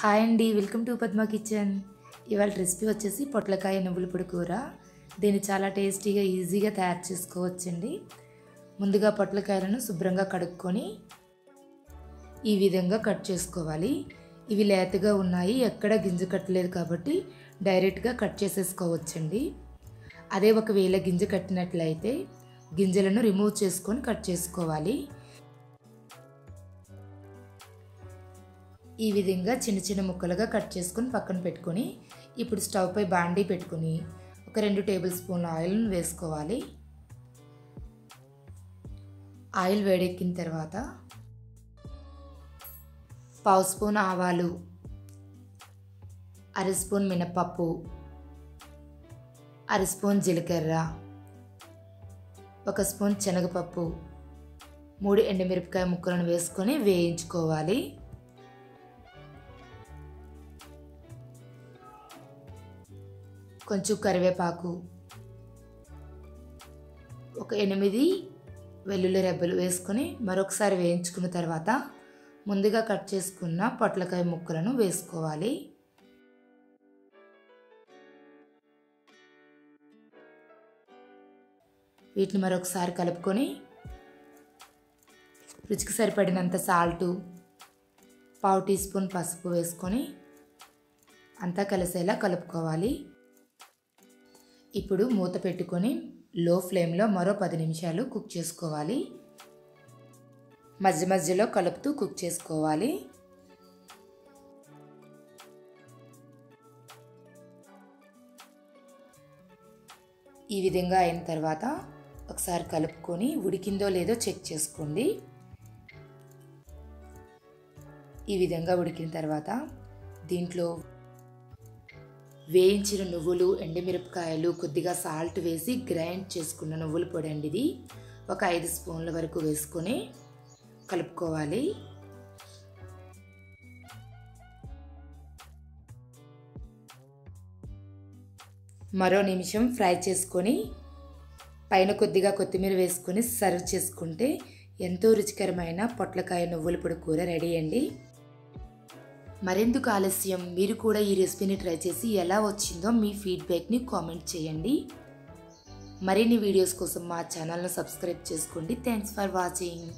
Hi అండి, welcome to Padma kitchen. ఇవాళ recipe వచ్చేసి పొట్లకాయ నువ్వుల పొడి కూర. దీన్ని చాలా టేస్టీగా ఈజీగా తయారు చేసుకోవచ్చండి. ముందుగా పొట్లకాయలను శుభ్రంగా కడుక్కొని ఈ విధంగా కట్ చేసుకోవాలి. ఇవి లేతగా ఉన్నాయి, ఎక్కడ గింజ కట్టలేదు కాబట్టి డైరెక్ట్గా కట్ చేసేసుకోవచ్చండి. అదే ఒకవేళ గింజ కట్టినట్లయితే గింజలను రిమూవ్ చేసుకొని కట్ చేసుకోవాలి. ఈ విధంగా చిన్న చిన్న ముక్కలుగా కట్ చేసుకొని పక్కన పెట్టుకొని ఇప్పుడు స్టవ్ పై బాండీ పెట్టుకొని ఒక 2 టేబుల్ స్పూన్ల ఆయిల్ని వేసుకోవాలి. ఆయిల్ వేడెక్కిన తర్వాత 1/2 స్పూన్ ఆవాలు, 1/2 స్పూన్ మినపప్పు, 1/2 స్పూన్ జీలకర్ర, 1 స్పూన్ శనగపప్పు, 3 ఎండుమిరపకాయ ముక్కలను వేసుకొని వేయించుకోవాలి. కొంచెం కరివేపాకు, ఒక 8 వెల్లుల్లి రెబ్బలు వేసుకొని మరొకసారి వేయించుకున్న తర్వాత ముందుగా కట్ చేసుకున్న పొట్లకాయ ముక్కలను వేసుకోవాలి. వీటిని మరొకసారి కలుపుకొని రుచికి సరిపడినంత సాల్టు, 1/2 టీ స్పూన్ పసుపు వేసుకొని అంతా కలిసేలా కలుపుకోవాలి. ఇప్పుడు మూత పెట్టుకొని లో ఫ్లేమ్లో మరో 10 నిమిషాలు కుక్ చేసుకోవాలి. మధ్య మధ్యలో కలుపుతూ కుక్ చేసుకోవాలి. ఈ విధంగా అయిన తర్వాత ఒకసారి కలుపుకొని ఉడికిందో లేదో చెక్ చేసుకోండి. ఈ విధంగా ఉడికిన తర్వాత దీంట్లో వేయించిన నువ్వులు, ఎండుమిరపకాయలు, కొద్దిగా సాల్ట్ వేసి గ్రైండ్ చేసుకున్న నువ్వుల పొడి అండి. ఇది ఒక 5 స్పూన్ల వరకు వేసుకొని కలుపుకోవాలి. మరో నిమిషం ఫ్రై చేసుకొని పైన కొద్దిగా కొత్తిమీర వేసుకొని సర్వ్ చేసుకుంటే ఎంతో రుచికరమైన పొట్లకాయ నువ్వుల పొడి కూర రెడీ అండి. మరెందుకు ఆలస్యం, మీరు కూడా ఈ రెసిపీని ట్రై చేసి ఎలా వచ్చిందో మీ ఫీడ్బ్యాక్ని కామెంట్ చేయండి. మరిన్ని వీడియోస్ కోసం మా ఛానల్ను సబ్స్క్రైబ్ చేసుకోండి. Thanks for watching.